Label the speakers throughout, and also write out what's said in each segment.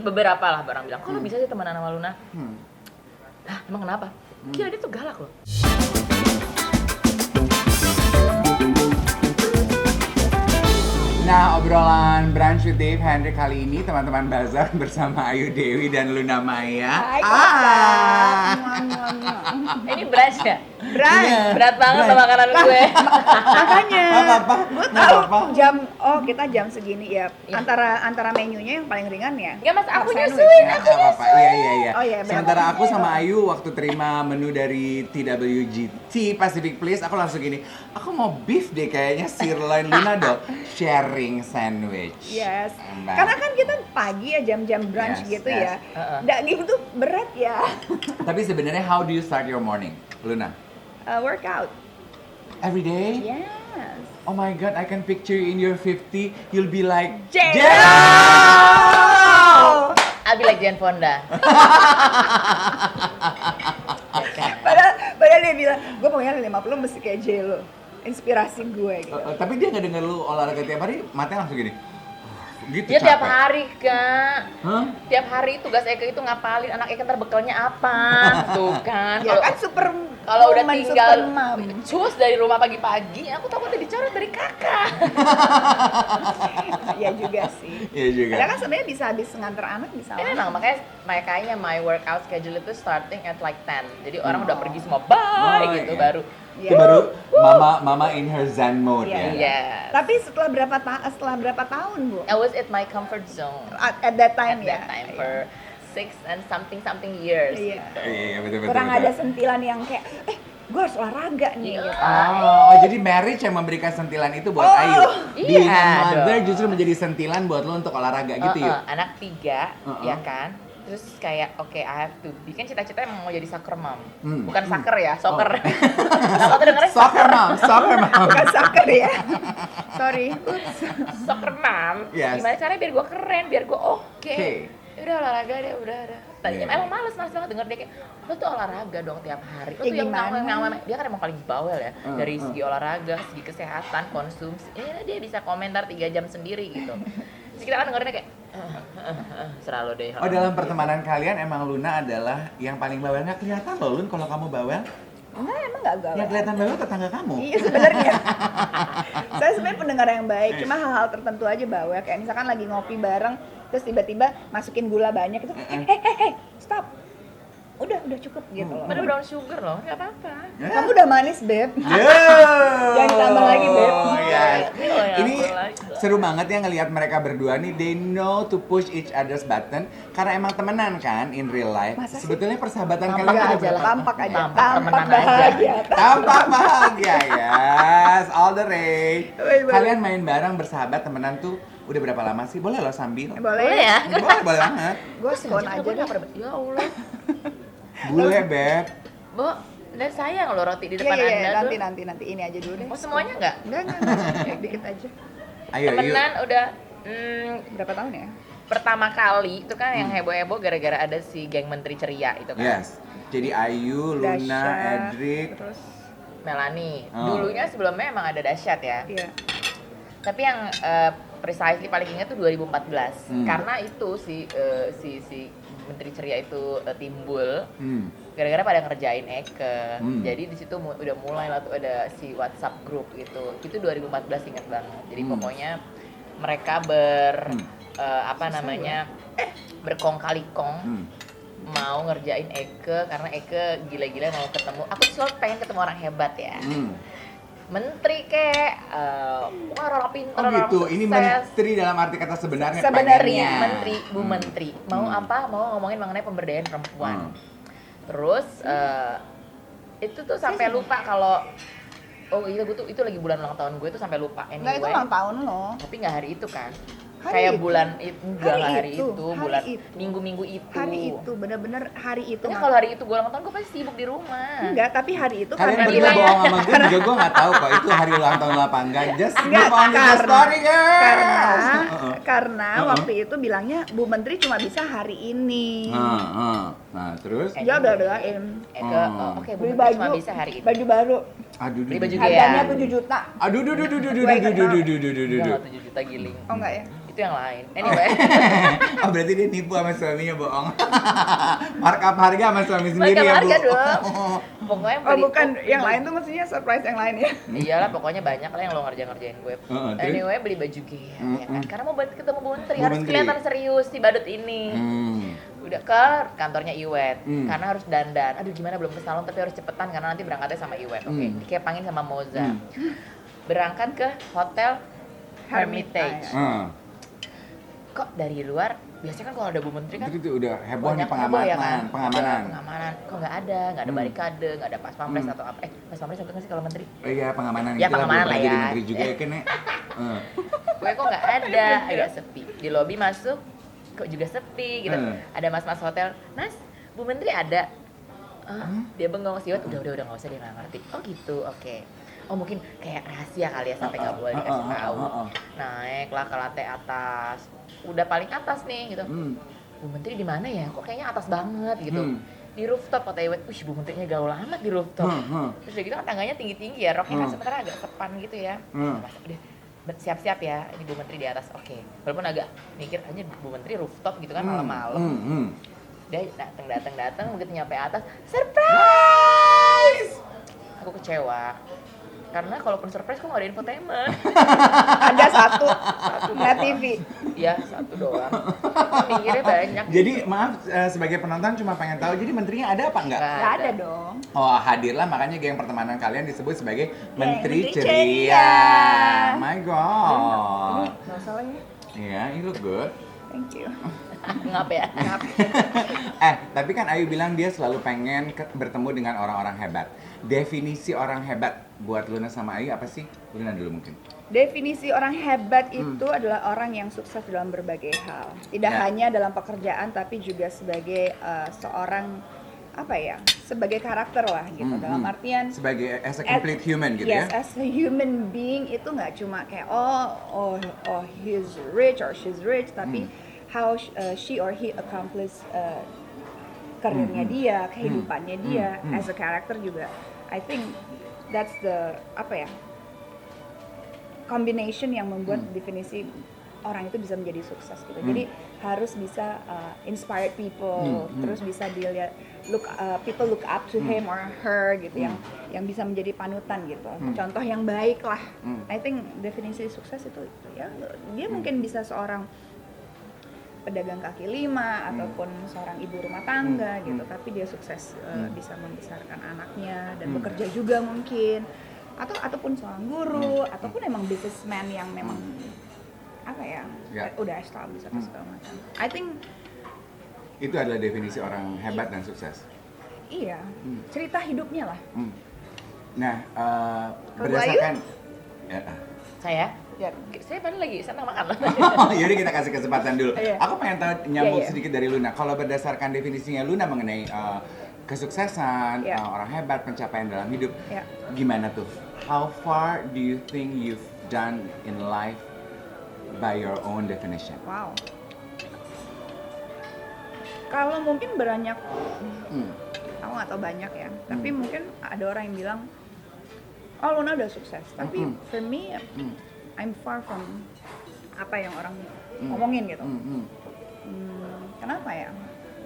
Speaker 1: beberapa lah orang bilang, kok lo bisa sih temenan sama Luna? Hah, emang kenapa? Gila dia tuh galak loh.
Speaker 2: Nah, obrolan Brunch with Dave Hendrik kali ini teman-teman Bazar bersama Ayu Dewi dan Luna Maya.
Speaker 3: Hai kakak.
Speaker 1: Ini brunch ya?
Speaker 3: Brunch.
Speaker 1: Berat banget sama makanan gue.
Speaker 3: Makanya.
Speaker 2: Apa-apa?
Speaker 3: Gue
Speaker 2: Nggak
Speaker 3: tahu
Speaker 2: apa-apa.
Speaker 3: kita jam segini ya.
Speaker 1: Iya.
Speaker 3: Antara menunya yang paling ringan ya.
Speaker 1: Enggak mas, aku
Speaker 3: Sandwich.
Speaker 1: nyusuin.
Speaker 2: Nggak apa-apa. Iya.
Speaker 3: Oh, iya, benar.
Speaker 2: Sementara aku sama Ayu waktu terima menu dari TWGT Pacific Place, aku langsung gini, aku mau beef deh kayaknya sirloin. Luna dong sharing sandwich.
Speaker 3: Yes.
Speaker 2: Mbak.
Speaker 3: Karena kan kita pagi ya jam-jam brunch
Speaker 2: Yes,
Speaker 3: gitu
Speaker 2: yes.
Speaker 3: ya. Daging tuh berat ya.
Speaker 2: Tapi sebenarnya how do you start your morning, Luna?
Speaker 3: Workout.
Speaker 2: Every day?
Speaker 3: Yes.
Speaker 2: Oh my god, I can picture you in your 50, you'll be like
Speaker 3: J-Lo!
Speaker 1: I'll be like Jane Fonda.
Speaker 3: Padahal dia bilang, gue pokoknya 50 mesti kayak J-Lo. Inspirasi gue gitu.
Speaker 2: Tapi dia nggak denger lu olahraga tiap hari, matanya langsung gini. Gitu
Speaker 1: Dia tiap
Speaker 2: capek.
Speaker 1: hari kak.
Speaker 2: Hah?
Speaker 1: Tiap hari tugas Eka itu ngapalin anak Eka ntar bekalnya apa. Tuh kan.
Speaker 3: Ya kan super
Speaker 1: Kalau udah
Speaker 3: woman,
Speaker 1: tinggal
Speaker 3: super mom.
Speaker 1: cus dari rumah pagi-pagi, aku takutnya dicoret dari kakak.
Speaker 3: Iya juga sih.
Speaker 2: Iya juga.
Speaker 3: Padahal kan sebenarnya bisa habis nganter anak bisa.
Speaker 1: Ini memang makanya my workout schedule itu starting at like 10. Jadi orang udah pergi semua bye
Speaker 2: Oh,
Speaker 1: gitu
Speaker 2: iya.
Speaker 1: baru.
Speaker 2: Itu
Speaker 3: Ya.
Speaker 2: baru mama in her zen mode
Speaker 3: Iya,
Speaker 2: ya.
Speaker 1: Iya.
Speaker 3: Tapi setelah berapa tahun, Bu?
Speaker 1: I was at my comfort zone
Speaker 3: At that time
Speaker 1: at
Speaker 3: ya.
Speaker 1: that time for 6 and something years.
Speaker 3: Iya.
Speaker 1: Gitu.
Speaker 2: Iya, betul.
Speaker 3: Kurang ada sentilan yang kayak gue harus olahraga nih.
Speaker 1: Iya.
Speaker 3: Gitu.
Speaker 2: Oh, jadi marriage yang memberikan sentilan itu buat
Speaker 3: Oh,
Speaker 2: Ayu. Being
Speaker 1: iya
Speaker 2: a mother
Speaker 1: dong.
Speaker 2: justru menjadi sentilan buat lo untuk olahraga gitu yuk.
Speaker 1: Anak 3,
Speaker 2: Uh-uh.
Speaker 1: ya kan? Terus kayak oke, I have to be. Kan cita-cita emang mau jadi soccer mom.
Speaker 2: Hmm.
Speaker 1: Bukan soccer ya, soccer.
Speaker 2: Oh.
Speaker 1: Kalau tuh dengerin
Speaker 2: Soccer mom.
Speaker 3: Bukan soccer ya. Sorry.
Speaker 1: soccer mom.
Speaker 2: Yes.
Speaker 1: Gimana caranya biar gue keren, biar gue oke.
Speaker 2: Oke.
Speaker 1: Udah olahraga deh, udah. Tadinya
Speaker 2: Yeah.
Speaker 1: emang males banget denger dia kayak, lo tuh olahraga dong tiap hari. Lo
Speaker 3: Ya
Speaker 1: tuh yang
Speaker 3: gimana?
Speaker 1: ngomong dia kan emang paling bawel ya. Dari
Speaker 2: Uh.
Speaker 1: segi olahraga, segi kesehatan, konsumsi. Ini dia bisa komentar 3 jam sendiri gitu. Terus kita kan dengerinnya kayak, serah lo deh.
Speaker 2: Oh, dalam pertemanan kalian emang Luna adalah yang paling bawel. Nggak kelihatan loh Lun kalau kamu bawel.
Speaker 3: Enggak, emang enggak gaul.
Speaker 2: Yang kelihatan bawel tetangga kamu.
Speaker 3: Iya sebenarnya. Saya sebenarnya pendengar yang baik, cuma hal-hal tertentu aja bawel. Kayak misalkan lagi ngopi bareng, terus tiba-tiba masukin gula banyak itu, hey, stop. Udah cukup gitu loh.
Speaker 1: Mana brown sugar loh, nggak apa-apa.
Speaker 3: Kamu udah manis, Beb.
Speaker 2: Jangan
Speaker 3: ditambah lagi, Beb.
Speaker 2: Ini seru banget ya ngelihat mereka berdua nih. They know to push each other's button karena emang temenan kan in real life.
Speaker 3: Masa sih?
Speaker 2: Sebetulnya persahabatan
Speaker 1: Tampak
Speaker 2: kalian
Speaker 1: aja
Speaker 2: udah
Speaker 1: lah.
Speaker 3: Tampak aja.
Speaker 1: Tampak
Speaker 3: Tampak
Speaker 1: temenan aja.
Speaker 3: bahagia.
Speaker 2: tampak bahagia, yes, all the rage.
Speaker 3: Baik.
Speaker 2: Kalian main bareng bersahabat temenan tuh udah berapa lama sih? Boleh loh sambil.
Speaker 1: Boleh ya?
Speaker 2: Boleh banget.
Speaker 3: Gue skon aja deh.
Speaker 1: Ya Allah.
Speaker 2: Boleh, Beb.
Speaker 1: Bu, dan sayang loh roti di depan Anda tuh.
Speaker 3: Nanti ini aja dulu deh.
Speaker 1: Oh semuanya nggak?
Speaker 3: Enggak. Dikit aja.
Speaker 2: Ayo, yuk.
Speaker 1: Temenan udah
Speaker 3: Berapa tahun ya?
Speaker 1: pertama kali itu kan yang heboh-heboh gara-gara ada si geng Menteri Ceria itu kan.
Speaker 2: Yes. Jadi Ayu, Luna,
Speaker 3: Dahsyat,
Speaker 2: Edric.
Speaker 3: terus
Speaker 1: Melanie.
Speaker 2: Oh.
Speaker 1: Dulunya sebelumnya emang ada Dahsyat ya.
Speaker 3: iya.
Speaker 1: Tapi yang precisely paling ingat tuh 2014.
Speaker 2: Hmm.
Speaker 1: Karena itu si Menteri Ceria itu timbul gara-gara pada ngerjain Eke. Jadi di situ udah mulai lah tuh ada si WhatsApp group gitu. Itu 2014 ingat banget. Jadi pokoknya mereka berkong kali kong mau ngerjain Eke karena Eke gila-gila mau ketemu. Aku selalu pengen ketemu orang hebat ya. Menteri kek, orang pintar,
Speaker 2: Oh
Speaker 1: orang
Speaker 2: gitu,
Speaker 1: sukses.
Speaker 2: ini menteri dalam arti kata sebenarnya
Speaker 3: Sebenarnya,
Speaker 2: pengennya.
Speaker 1: Menteri, Bu Menteri. Mau apa? Mau ngomongin mengenai pemberdayaan perempuan. Terus itu tuh sampai lupa kalau iya gue tuh itu lagi bulan ulang tahun gue tuh sampai lupa
Speaker 3: Enggak, itu
Speaker 1: anyway.
Speaker 3: ulang tahun lo.
Speaker 1: Tapi nggak hari itu kan.
Speaker 3: Hari
Speaker 1: Kayak
Speaker 3: itu?
Speaker 1: bulan itu enggak
Speaker 3: Hari
Speaker 1: hari
Speaker 3: itu,
Speaker 1: itu,
Speaker 3: hari
Speaker 1: bulan
Speaker 3: itu.
Speaker 1: minggu-minggu itu.
Speaker 3: Hari itu, bener-bener hari itu.
Speaker 1: Ya
Speaker 3: Mak.
Speaker 1: kalau hari itu gue ulang tahun gue pasti sibuk di rumah.
Speaker 3: Enggak, tapi hari itu
Speaker 2: Kalian
Speaker 3: karena
Speaker 2: berdua
Speaker 1: bilang ya.
Speaker 2: bohong sama gue juga, gue gak tahu kok itu hari ulang tahun lo apa enggak. Just
Speaker 3: Enggak,
Speaker 2: move on with the story, girls.
Speaker 3: karena waktu itu bilangnya Bu Menteri cuma bisa hari ini.
Speaker 2: Nah, terus?
Speaker 3: Dia udah belain
Speaker 1: Eke, oke Bu
Speaker 3: beli
Speaker 1: Menteri
Speaker 3: baju,
Speaker 1: cuma bisa hari itu.
Speaker 3: baju baru.
Speaker 2: Aduh,
Speaker 1: Beli baju
Speaker 3: Harganya
Speaker 1: Gea.
Speaker 3: 7 juta.
Speaker 2: Aduh, duh, duh, duh, duh, duh,
Speaker 3: Gue
Speaker 2: duh, duh, duh, duh, duh, duh,
Speaker 1: Enggak,
Speaker 2: duh.
Speaker 1: 7 juta giling.
Speaker 3: Oh enggak ya?
Speaker 1: Itu yang lain. Anyway.
Speaker 2: Oh, berarti dia nipu sama suaminya, bohong. Markup harga sama suami sendiri
Speaker 1: Markup
Speaker 2: ya, Bu?
Speaker 1: harga dong. Pokoknya
Speaker 3: Oh
Speaker 1: beli-
Speaker 3: bukan, yang
Speaker 1: beli-
Speaker 3: lain tuh maksudnya surprise yang lain ya?
Speaker 1: Iyalah, pokoknya banyak lah yang lo ngerjain gue.
Speaker 2: Terus?
Speaker 1: Anyway, beli baju Gea ya kan. Karena mau banget ketemu Bu Menteri,
Speaker 2: Bu
Speaker 1: harus
Speaker 2: Menteri.
Speaker 1: kelihatan serius si badut ini. Udah ke kantornya Iwet, karena harus dandan. Aduh gimana, belum ke salon tapi harus cepetan karena nanti berangkatnya sama Iwet. Oke, dikepangin sama Moza. Berangkat ke hotel Hermitage. Kok dari luar, biasanya kan kalau ada Bu Menteri kan
Speaker 2: Itu udah heboh nih
Speaker 1: banyak heboh ya kan?
Speaker 2: pengamanan.
Speaker 1: Iya, pengamanan. Kok nggak ada barikade, nggak ada pas pampres atau apa. Pas pampres satu nggak sih kalau menteri?
Speaker 2: Oh iya, pengamanan
Speaker 1: Ya,
Speaker 2: itu lah,
Speaker 1: pengamanan
Speaker 2: belum
Speaker 1: lah
Speaker 2: pernah jadi
Speaker 1: ya.
Speaker 2: menteri juga ya kan, Nek?
Speaker 1: Gue kok nggak ada, agak sepi. Di lobi masuk, kok juga sepi gitu. Ada mas-mas hotel, Mas, Bu Menteri ada. Dia bengong sih, udah nggak usah, dia nggak ngerti. Oh gitu, oke. Oh mungkin kayak rahasia kali ya sampai nggak boleh dikasih tahu. Naiklah ke lantai atas, udah paling atas nih gitu. Bu Menteri di mana ya? Kok kayaknya atas banget gitu. Di rooftop kata Iwet, wih Bu Menterinya gaul amat di rooftop. Terus udah gitu kan tangganya tinggi-tinggi ya, roknya kan sementara agak sepan gitu ya. Mas, udah siap-siap ya, ini Bu Menteri di atas, oke. Walaupun agak mikir aja Bu Menteri rooftop gitu kan malam-malam. Dia datang, begitu nyampe atas, surprise! Aku kecewa. Karena kalaupun surprise kok nggak ada infotainment.
Speaker 3: Ada satu net
Speaker 1: doang.
Speaker 3: TV.
Speaker 1: Iya, satu doang. Mikirnya banyak.
Speaker 2: Jadi maaf, sebagai penonton cuma pengen tahu, jadi menterinya ada apa enggak?
Speaker 3: Nggak ada dong.
Speaker 2: Oh, hadirlah, makanya geng pertemanan kalian disebut sebagai Menteri
Speaker 3: Menteri
Speaker 2: Ceria.
Speaker 3: Ceria.
Speaker 2: My God.
Speaker 3: Nggak salah ya.
Speaker 2: Iya, you look good.
Speaker 3: Thank you.
Speaker 1: Ngap ya?
Speaker 2: Tapi kan Ayu bilang dia selalu pengen bertemu dengan orang-orang hebat. Definisi orang hebat buat Luna sama Ayu apa sih? Luna dulu mungkin.
Speaker 3: Definisi orang hebat itu adalah orang yang sukses dalam berbagai hal. Tidak
Speaker 2: Ya.
Speaker 3: hanya dalam pekerjaan tapi juga sebagai seorang apa ya? Sebagai karakter lah gitu. Dalam artian
Speaker 2: Sebagai as a complete human gitu
Speaker 3: yes,
Speaker 2: ya.
Speaker 3: as a human being itu nggak cuma kayak oh he's rich or she's rich, tapi how she or he accomplish karirnya dia, kehidupannya dia, as a character juga. I think that's the apa ya, combination yang membuat definisi orang itu bisa menjadi sukses gitu. Jadi harus bisa inspire people, terus bisa dilihat people look up to him or her gitu, yang bisa menjadi panutan gitu. Contoh yang baik lah. I think definisi sukses itu ya dia mungkin bisa seorang pedagang kaki lima ataupun seorang ibu rumah tangga gitu, tapi dia sukses bisa membesarkan anaknya dan bekerja juga mungkin, ataupun seorang guru ataupun emang businessman yang memang apa ya, udah established atau segala macam. I think
Speaker 2: Itu adalah definisi orang hebat dan sukses.
Speaker 3: iya, cerita hidupnya lah.
Speaker 2: Nah,
Speaker 3: Kalau
Speaker 2: berdasarkan
Speaker 1: Saya?
Speaker 3: Ya.
Speaker 1: Saya paling lagi senang makan lah.
Speaker 2: Yaudah kita kasih kesempatan dulu.
Speaker 3: Iya.
Speaker 2: Aku pengen tahu nyambung
Speaker 3: Iya.
Speaker 2: sedikit dari Luna. Kalau berdasarkan definisinya Luna mengenai kesuksesan,
Speaker 3: Iya.
Speaker 2: orang hebat, pencapaian dalam hidup,
Speaker 3: Iya.
Speaker 2: gimana tuh? How far do you think you've done in life by your own definition?
Speaker 3: Wow. Kalau mungkin banyak, aku nggak tahu banyak ya. Tapi mungkin ada orang yang bilang, oh Luna udah sukses. Tapi for me, I'm far from apa yang orang ngomongin gitu. Kenapa ya?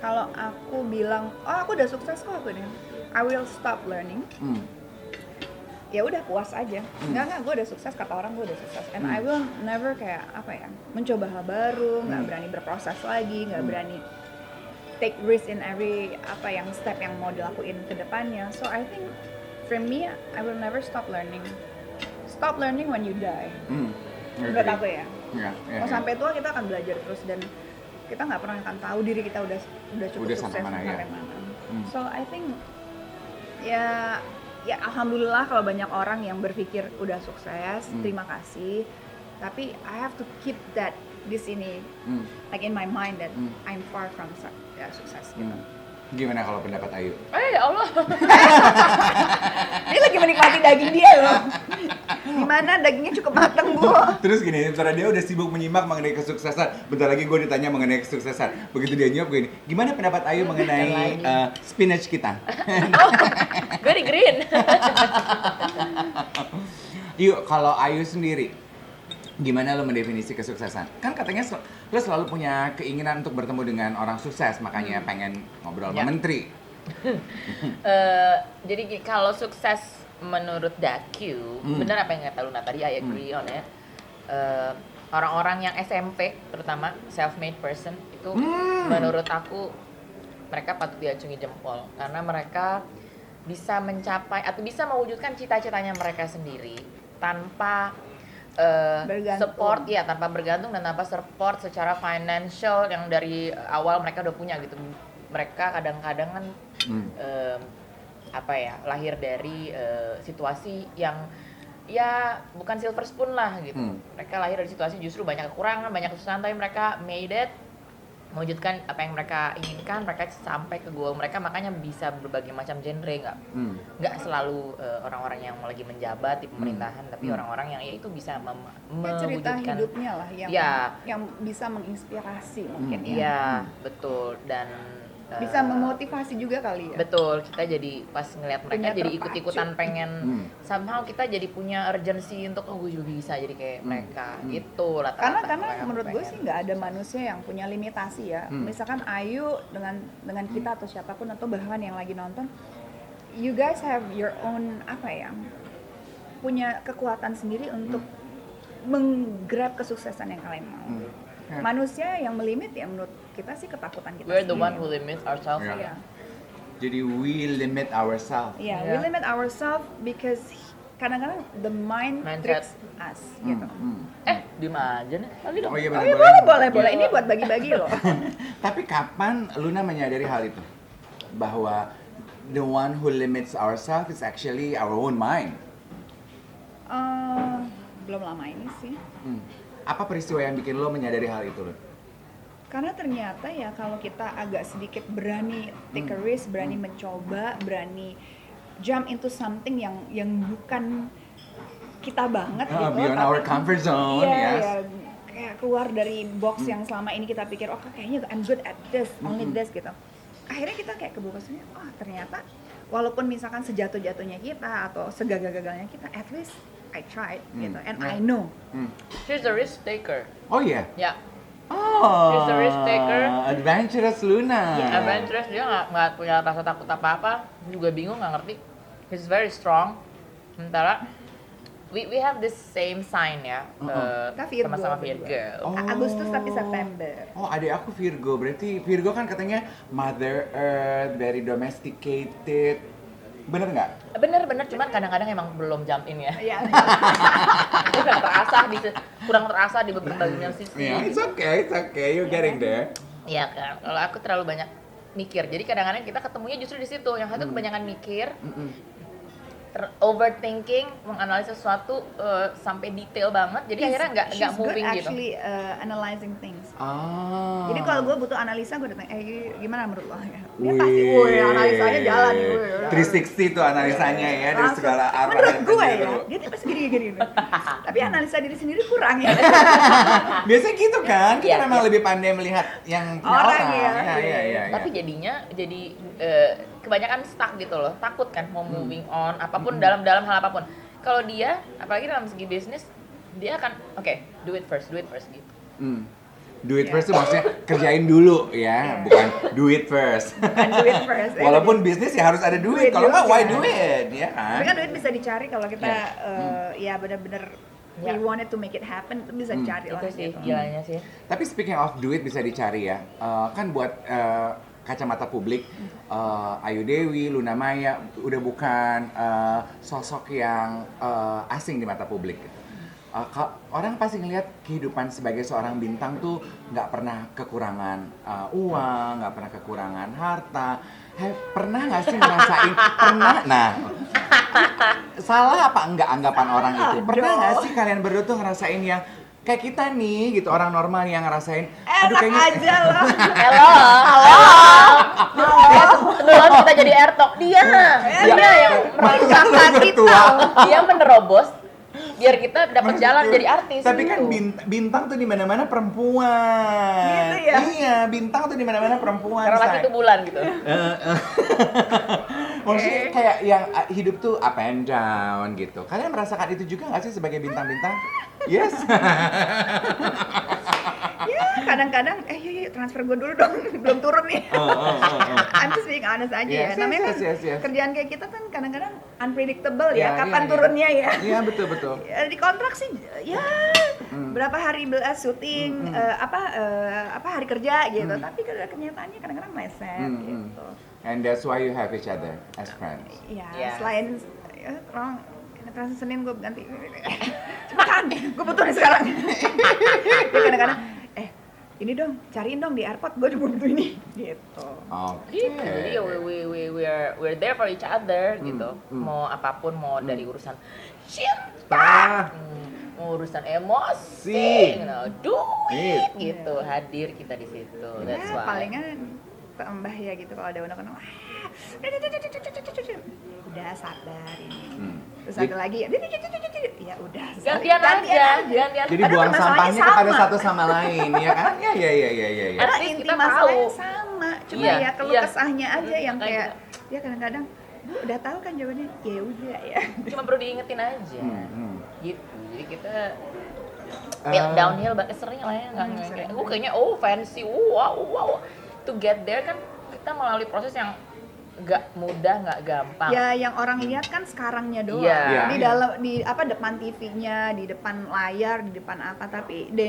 Speaker 3: Kalau aku bilang, oh aku udah sukses kok aku nih, I will stop learning. Ya udah puas aja. Enggak, gue udah sukses, kata orang gue udah sukses. And I will never kayak apa ya, mencoba hal baru, nggak berani berproses lagi, nggak berani take risk in every apa yang step yang mau dilakuin ke depannya. So I think for me, I will never stop learning. Stop learning when you die. Menurut aku ya. Mau sampai tua kita akan belajar terus dan kita nggak pernah akan tahu diri kita udah cukup
Speaker 2: Udah
Speaker 3: sukses
Speaker 2: sampai mana, ya.
Speaker 3: sampai mana. So I think ya alhamdulillah kalau banyak orang yang berpikir udah sukses, terima kasih. Tapi I have to keep that di sini, like in my mind that I'm far from sukses gitu.
Speaker 2: Gimana kalau pendapat Ayu?
Speaker 1: Ya Allah.
Speaker 3: Dia lagi menikmati daging dia loh. Gimana dagingnya cukup mateng, Bu?
Speaker 2: Terus gini, sementara dia udah sibuk menyimak mengenai kesuksesan. Bentar lagi gue ditanya mengenai kesuksesan. Begitu dia nyiap gini, gimana pendapat Ayu mengenai spinach kita?
Speaker 1: Very green.
Speaker 2: Yuk, kalau Ayu sendiri, gimana lo mendefinisi kesuksesan? Kan katanya lo selalu punya keinginan untuk bertemu dengan orang sukses, makanya pengen ngobrol sama menteri.
Speaker 1: Jadi kalau sukses menurut Daku, benar apa yang kata Luna tadi, I agree on it. Orang-orang yang SMP terutama self-made person itu menurut aku mereka patut diacungi jempol karena mereka bisa mencapai atau bisa mewujudkan cita-citanya mereka sendiri tanpa support ya, tanpa bergantung dan tanpa support secara financial yang dari awal mereka udah punya gitu. Mereka kadang-kadang kan lahir dari situasi yang ya bukan silver spoon lah gitu. Mereka lahir dari situasi justru banyak kekurangan, banyak kesusahan, tapi mereka made it, mewujudkan apa yang mereka inginkan, mereka sampai ke goal mereka, makanya bisa berbagai macam genre, nggak selalu orang-orang yang lagi menjabat di pemerintahan, tapi orang-orang yang ya itu bisa
Speaker 3: cerita
Speaker 1: mewujudkan
Speaker 3: hidupnya lah yang bisa menginspirasi mungkin ya.
Speaker 1: Iya, betul, dan
Speaker 3: bisa memotivasi juga kali ya.
Speaker 1: Betul, kita jadi pas ngeliat mereka
Speaker 3: Punya
Speaker 1: jadi
Speaker 3: terpacu.
Speaker 1: ikut-ikutan pengen somehow kita jadi punya urgency untuk gue juga bisa jadi kayak mereka gitu lah.
Speaker 3: Karena menurut gue sih nggak ada manusia yang punya limitasi ya. Misalkan Ayu dengan kita atau siapapun atau bahkan yang lagi nonton, you guys have your own punya kekuatan sendiri untuk menggrab kesuksesan yang kalian mau. Manusia yang melimit ya menurut kita sih ketakutan kita.
Speaker 1: We're the one who limit ourselves.
Speaker 2: Yeah. Jadi we limit ourselves.
Speaker 3: Yeah, we limit ourselves because kadang-kadang the mind
Speaker 1: Mindset.
Speaker 3: tricks us gitu.
Speaker 1: Di aja nih. Lagi dong.
Speaker 2: Oh iya
Speaker 3: Oh
Speaker 2: benar.
Speaker 3: iya boleh. Ini buat bagi-bagi loh.
Speaker 2: Tapi kapan Luna menyadari hal itu? Bahwa the one who limits ourselves is actually our own mind.
Speaker 3: Belum lama ini sih.
Speaker 2: Apa peristiwa yang bikin lo menyadari hal itu, Lun?
Speaker 3: Karena ternyata ya kalau kita agak sedikit berani take a risk, berani mencoba, berani jump into something yang bukan kita banget gitu.
Speaker 2: Beyond our comfort zone,
Speaker 3: Iya,
Speaker 2: yes.
Speaker 3: ya, kayak keluar dari box yang selama ini kita pikir, oh kayaknya I'm good at this, only this gitu. Akhirnya kita kayak kebuka semuanya, oh ternyata walaupun misalkan sejatuh-jatuhnya kita atau segagal-gagalnya kita, at least I tried gitu, and I know.
Speaker 1: She's a risk taker.
Speaker 2: Oh iya?
Speaker 1: Ya,
Speaker 2: Oh,
Speaker 1: She's a risk taker.
Speaker 2: Adventurous Luna.
Speaker 1: yeah. Adventurous, dia nggak punya rasa takut apa-apa, juga bingung, nggak ngerti. She's very strong. Sementara we have this same sign ya,
Speaker 3: Kita Virgo
Speaker 1: sama-sama
Speaker 3: berdua.
Speaker 1: Virgo.
Speaker 2: Oh.
Speaker 3: Agustus tapi September.
Speaker 2: Oh, adik aku Virgo. Berarti Virgo kan katanya Mother Earth, very domesticated. Bener nggak?
Speaker 1: Bener, cuman kadang-kadang emang belum jump in ya.
Speaker 3: Iya.
Speaker 1: kurang terasa di beberapa sisi.
Speaker 2: Yeah, it's okay, you're getting there.
Speaker 1: Iya kan, kalau aku terlalu banyak mikir, jadi kadang-kadang kita ketemunya justru di situ. Yang satu kebanyakan mikir, overthinking, menganalisa sesuatu sampai detail banget, jadi akhirnya nggak moving
Speaker 3: good
Speaker 1: gitu.
Speaker 3: actually analyzing things.
Speaker 2: Ah.
Speaker 3: Jadi kalau gue butuh analisa, gue datang, gimana menurut lo? Dia pasti, analisanya jalan nih.
Speaker 2: 360 tuh analisanya ya, dari
Speaker 3: Langsung.
Speaker 2: segala arah.
Speaker 3: Menurut
Speaker 2: dan
Speaker 3: gue
Speaker 2: penjuru.
Speaker 3: ya, dia tuh pasti gini. Tapi analisa diri sendiri kurang ya.
Speaker 2: Biasanya gitu kan, kita
Speaker 1: Iya,
Speaker 2: memang
Speaker 1: iya.
Speaker 2: lebih pandai melihat yang punya
Speaker 3: Orang,
Speaker 2: orang.
Speaker 3: ya.
Speaker 2: Iya.
Speaker 1: Tapi jadinya kebanyakan stuck gitu loh, takut kan mau moving on apapun dalam hal apapun. Kalau dia, apalagi dalam segi bisnis, dia akan do it first gitu.
Speaker 2: Do it first tuh maksudnya kerjain dulu ya, bukan do it first.
Speaker 3: Bukan do it first.
Speaker 2: Walaupun bisnis ya harus ada duit, kalau nggak why do
Speaker 3: juga.
Speaker 2: it, ya kan?
Speaker 3: Tapi kan duit bisa dicari kalau kita ya benar-benar we
Speaker 1: Ya.
Speaker 3: wanted to make it happen, itu bisa dicari lah.
Speaker 1: Itu sih
Speaker 3: gitu.
Speaker 1: gilanya sih.
Speaker 2: Tapi speaking of duit bisa dicari ya, kan buat kacamata publik, Ayu Dewi, Luna Maya udah bukan sosok yang asing di mata publik. Orang pasti ngelihat kehidupan sebagai seorang bintang tuh nggak pernah kekurangan uang, nggak pernah kekurangan harta. Pernah nggak sih ngerasain? Pernah. Nah, salah apa enggak anggapan orang itu? Pernah nggak sih kalian berdua tuh ngerasain yang kayak kita nih gitu, orang normal yang ngerasain
Speaker 3: Enak aja loh.
Speaker 1: Halo. kita jadi airtalk dia yang
Speaker 3: Kakak kita.
Speaker 1: dia menerobos biar kita dapat jalan jadi artis.
Speaker 2: Tapi kan
Speaker 1: gitu.
Speaker 2: bintang tuh di mana-mana perempuan.
Speaker 3: Gitu ya?
Speaker 2: Iya, bintang tuh di mana-mana perempuan.
Speaker 1: Karena laki
Speaker 2: Say.
Speaker 1: itu bulan gitu.
Speaker 2: Maksudnya kayak yang hidup tuh up and down gitu. Kalian merasakan itu juga nggak sih sebagai bintang-bintang? Yes.
Speaker 3: Ya kadang-kadang yuk transfer gue dulu dong, belum turun nih. I'm just being honest aja
Speaker 2: Yes,
Speaker 3: ya. Namanya
Speaker 2: yes.
Speaker 3: kerjaan kayak kita kan kadang-kadang unpredictable ya,
Speaker 2: Ya,
Speaker 3: kapan
Speaker 2: ya.
Speaker 3: turunnya ya.
Speaker 2: Iya, betul.
Speaker 3: Ya, di kontrak sih ya berapa hari syuting apa hari kerja gitu, tapi kenyataannya kadang-kadang meleset gitu.
Speaker 2: And that's why you have each other as friends.
Speaker 3: Ya,
Speaker 1: Yes.
Speaker 3: selain tolong transfer Senin gue ganti. Cepetan, gue butuh nih sekarang. Dia kadang-kadang ini dong, cariin dong di airport, gue juga butuh ini gitu.
Speaker 2: Oke.
Speaker 1: Gitu. Jadi ya we're there for each other gitu. Mau apapun, mau dari urusan cinta, mau urusan emosi, duit gitu, hadir kita di situ. That's
Speaker 3: Ya,
Speaker 1: why.
Speaker 3: palingan tambah ya gitu kalau ada undang-undang. Udah sadar ini. Terus ada lagi ya udah.
Speaker 1: Gantian aja.
Speaker 2: Jadi
Speaker 3: Padahal
Speaker 2: buang
Speaker 3: masalahnya
Speaker 2: sampahnya kepada
Speaker 3: sama.
Speaker 2: satu sama lain, ya kan? Ya.
Speaker 3: Karena
Speaker 1: At least
Speaker 3: inti
Speaker 1: kita
Speaker 3: masalahnya
Speaker 1: tahu.
Speaker 3: sama, cuma
Speaker 1: Iya,
Speaker 3: ya keluh
Speaker 1: iya.
Speaker 3: kesahnya aja yang
Speaker 1: Makanya
Speaker 3: kayak dia kadang-kadang udah tahu kan jawabannya, ya udah ya.
Speaker 1: Cuma perlu diingetin aja. Gitu. Jadi kita
Speaker 2: Eh,
Speaker 1: downhill sering lah ya, nggak kayak gue kayaknya fancy, wow. To get there kan kita melalui proses yang nggak mudah, nggak gampang.
Speaker 3: Ya yang orang lihat kan sekarangnya doang.
Speaker 1: Iya.
Speaker 3: Di dalam depan TV-nya, di depan layar, di depan apa, tapi they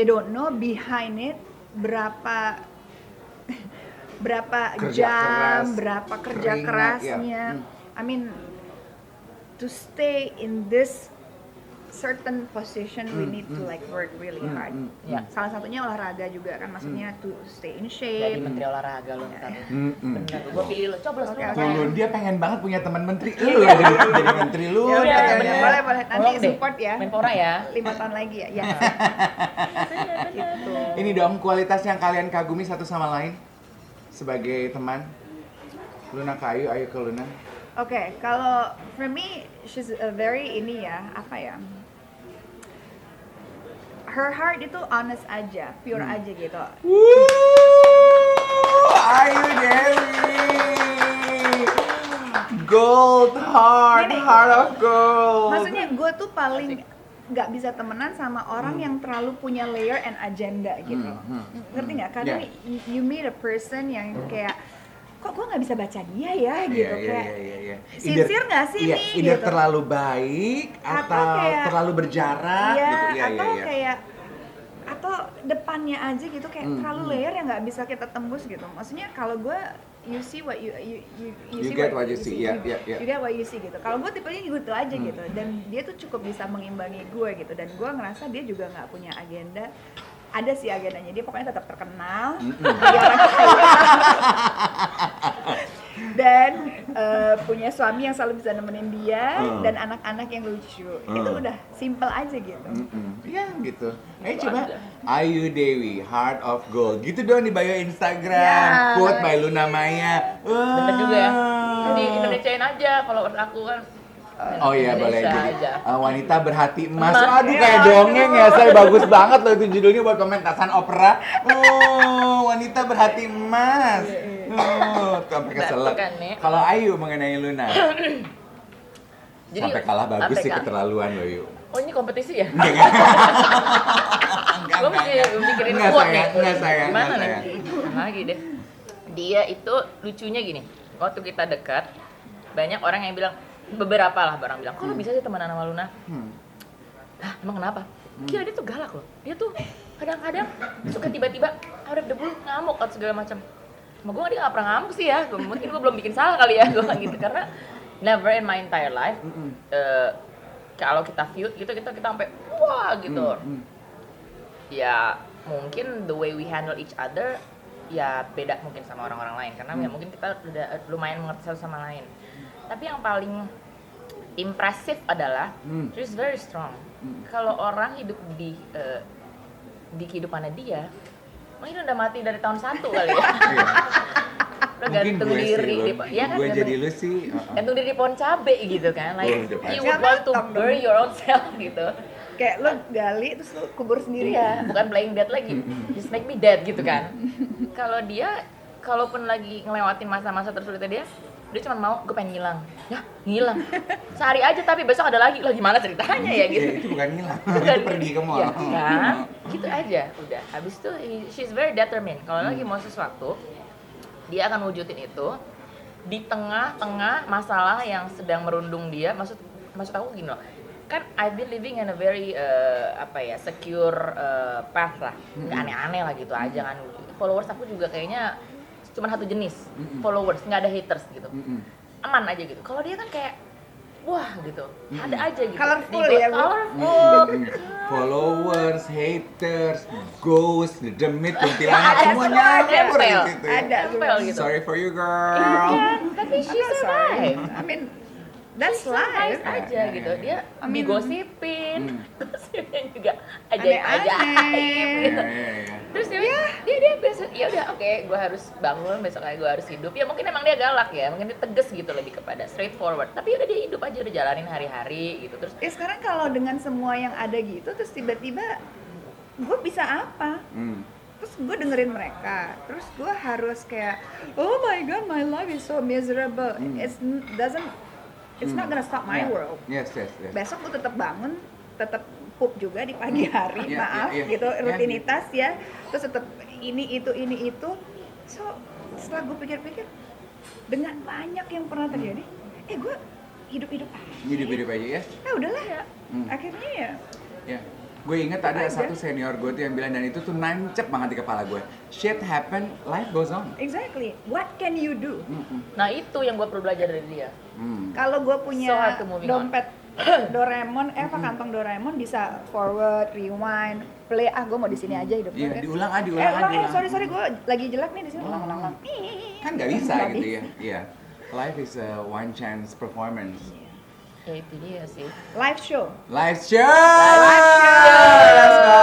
Speaker 3: don't know behind it berapa
Speaker 2: Kerja
Speaker 3: jam,
Speaker 2: keras,
Speaker 3: berapa kerja
Speaker 2: keringat,
Speaker 3: kerasnya.
Speaker 2: ya.
Speaker 3: I mean to stay in this certain position we need to like work really hard.
Speaker 1: Ya.
Speaker 3: Salah satunya olahraga juga kan, maksudnya to stay in
Speaker 1: Jadi
Speaker 3: shape.
Speaker 1: menteri olahraga lo ntar.
Speaker 2: Mm-mm.
Speaker 1: Gue pilih lo, coblos
Speaker 3: Oke,
Speaker 1: lo.
Speaker 3: oke.
Speaker 2: Tuh, dia pengen banget punya teman menteri. Lu ya jadi menteri lu.
Speaker 3: Ya udah,
Speaker 2: katanya.
Speaker 3: boleh. Nanti
Speaker 1: Tolong deh,
Speaker 3: support ya.
Speaker 1: Menpora ya.
Speaker 3: 5 tahun lagi ya. Ya. Gitu.
Speaker 2: Ini dong kualitas yang kalian kagumi satu sama lain sebagai teman. Luna ke Ayu, Ayu ke Luna.
Speaker 3: Oke, kalau for me she's a very her heart itu honest aja, pure aja gitu.
Speaker 2: Ayu Dewi. Gold heart,
Speaker 3: Ini,
Speaker 2: heart of gold.
Speaker 3: Maksudnya gue tuh paling nggak bisa temenan sama orang yang terlalu punya layer and agenda gitu. Ngerti nggak? Kadang you meet a person yang kayak kok gue nggak bisa baca dia ya gitu,
Speaker 2: Iya.
Speaker 3: sincere nggak sih
Speaker 2: Iya,
Speaker 3: nih
Speaker 2: either
Speaker 3: gitu.
Speaker 2: terlalu baik atau
Speaker 3: kayak-
Speaker 2: terlalu berjarak
Speaker 3: Iya,
Speaker 2: gitu. Iya,
Speaker 3: atau
Speaker 2: iya.
Speaker 3: kayak atau depannya aja gitu kayak terlalu layer yang nggak bisa kita tembus gitu. Maksudnya kalau gue you see what you see
Speaker 2: get what you see. Iya.
Speaker 3: you get what you see gitu. Kalau gue tipenya gitu aja gitu, dan dia tuh cukup bisa mengimbangi gue gitu, dan gue ngerasa dia juga nggak punya agenda. Ada sih agendanya, dia pokoknya tetap terkenal, dia orang kaya. Dan punya suami yang selalu bisa nemenin dia, dan anak-anak yang lucu. Itu udah simple aja gitu.
Speaker 2: Iya gitu.
Speaker 1: Itu
Speaker 2: Coba
Speaker 1: aja.
Speaker 2: Ayu Dewi, Heart of Gold. Gitu dong di bio Instagram.
Speaker 3: Ya.
Speaker 2: Quote by Luna Maya.
Speaker 1: Bener juga ya. Di Indonesiain aja kalau aku kan.
Speaker 2: Oh iya boleh
Speaker 1: Indonesia
Speaker 2: jadi
Speaker 1: aja.
Speaker 2: wanita berhati emas.
Speaker 1: Emas.
Speaker 2: Aduh kayak dongeng ya, saya bagus banget loh itu judulnya buat pementasan opera. Wanita berhati emas. Sampai keselak.
Speaker 1: Kan, Nek.
Speaker 2: Kalau Ayu mengenai Luna,
Speaker 1: Jadi,
Speaker 2: sampai kalah bagus
Speaker 1: sampai
Speaker 2: sih
Speaker 1: kalah.
Speaker 2: keterlaluan loh Yu.
Speaker 1: Oh ini kompetisi ya?
Speaker 2: Enggak.
Speaker 1: Gue mesti mikirin
Speaker 2: Enggak,
Speaker 1: quote
Speaker 2: sayang.
Speaker 1: nih.
Speaker 2: Enggak, sayang.
Speaker 1: Gimana
Speaker 2: Enggak,
Speaker 1: nih?
Speaker 2: sayang.
Speaker 1: Lagi deh. Dia itu lucunya gini. Waktu kita dekat, banyak orang yang bilang, beberapa lah orang bilang, kok lu bisa sih temenan sama Luna? Hah, emang kenapa? Gila dia tuh galak loh. Dia tuh kadang-kadang suka tiba-tiba out of the blue ngamuk atau segala macam. Sama gue dia gak pernah ngamuk sih ya. Mungkin gue belum bikin salah kali ya gue gitu, karena never in my entire life. Kalau kita feud gitu kita sampai wah gitu. Ya mungkin the way we handle each other ya beda mungkin sama orang-orang lain, karena ya mungkin kita udah lumayan mengerti satu sama lain. Tapi yang paling impresif adalah she's very strong. Kalau orang hidup di kehidupannya dia, mungkin udah mati dari tahun 1 kali ya. udah
Speaker 2: Mungkin
Speaker 1: gantung
Speaker 2: gue
Speaker 1: diri
Speaker 2: sih,
Speaker 1: di ya kan,
Speaker 2: gue jadi lu sih.
Speaker 1: gantung diri di pohon cabe gitu kan, like
Speaker 2: udah pasti.
Speaker 1: you would want to
Speaker 3: Gantung dong.
Speaker 1: bury your own self gitu.
Speaker 3: Kayak lo gali terus lo kubur sendiri
Speaker 1: Iya, bukan playing dead lagi, just make me dead gitu kan. Kalau dia, kalaupun lagi ngelewatin masa-masa tersulitnya dia cuma mau gue pengen ngilang, ya ngilang, sehari aja tapi besok ada lagi, lah gimana ceritanya ya gitu.
Speaker 2: Itu bukan hilang,
Speaker 1: Bukan.
Speaker 2: itu pergi ke mall.
Speaker 1: Ya kan, gitu aja, udah. Habis itu she's very determined. Kalau lagi mau sesuatu, dia akan wujudin itu di tengah-tengah masalah yang sedang merundung dia. Maksud aku gini loh, kan I've been living in a very secure path lah, nggak aneh-aneh lah gitu aja kan. Followers aku juga kayaknya cuma satu jenis followers, nggak ada haters gitu, aman aja gitu. Kalau dia kan kayak wah gitu, ada aja gitu.
Speaker 3: Colorful
Speaker 1: Di-
Speaker 3: ya, Bu?
Speaker 1: colorful.
Speaker 2: Followers, haters, ghost, demit,
Speaker 1: Ya,
Speaker 2: kuntilanak
Speaker 1: ada
Speaker 2: semuanya
Speaker 1: semua,
Speaker 2: campur di
Speaker 1: nempel.
Speaker 2: situ ya.
Speaker 3: Ada
Speaker 1: Nempel gitu.
Speaker 2: Sorry for you
Speaker 1: Iya
Speaker 2: girl.
Speaker 1: kan, tapi she
Speaker 3: I'm not sorry.
Speaker 1: survive.
Speaker 3: I mean, that's life.
Speaker 1: Aja gitu, dia
Speaker 3: I mean,
Speaker 1: digosipin, gosipin juga ajaib-ajaib gitu.
Speaker 2: Iya.
Speaker 1: Terus dia besok, ya udah oke, gue harus bangun besok kayak gue harus hidup. Ya mungkin emang dia galak ya, mungkin dia tegas gitu lebih kepada straightforward. Tapi udah dia hidup aja, udah jalanin hari-hari gitu. Terus
Speaker 3: Ya sekarang kalau dengan semua yang ada gitu, terus tiba-tiba gue bisa apa? Terus gue dengerin mereka, terus gue harus kayak, oh my god, my life is so miserable. It's not gonna stop my
Speaker 2: Yeah.
Speaker 3: world.
Speaker 2: Yes.
Speaker 3: Besok gue tetap bangun, tetap pup juga di pagi hari,
Speaker 2: Iya,
Speaker 3: maaf
Speaker 2: iya, iya.
Speaker 3: gitu,
Speaker 2: Iya,
Speaker 3: rutinitas ya. Terus tetap ini itu. So setelah gue pikir-pikir, dengan banyak yang pernah terjadi, gue hidup-hidup aja.
Speaker 2: Hidup-hidup aja ya.
Speaker 3: Ya udahlah ya. Akhirnya ya.
Speaker 2: Ya. Gue inget ada
Speaker 3: Aja.
Speaker 2: satu senior gue tuh yang bilang, dan itu tuh nancep banget di kepala gue. Shit happen, life goes on.
Speaker 3: Exactly. What can you do?
Speaker 1: nah itu yang gue perlu belajar dari dia.
Speaker 3: Kalau gue
Speaker 1: So
Speaker 3: punya
Speaker 1: hard to moving on.
Speaker 3: dompet Doraemon, kantong Doraemon bisa forward, rewind, play. Gue mau di sini aja hidup gue.
Speaker 2: Iya, diulang aja.
Speaker 3: Sorry, gue lagi jelek nih di sini. Ulang.
Speaker 2: Kan nggak bisa
Speaker 3: Nggak
Speaker 2: gitu
Speaker 3: bisa.
Speaker 2: ya. Iya. Life is a one chance performance.
Speaker 1: Ya itu dia sih.
Speaker 3: Live show.
Speaker 2: Live show! Let's go!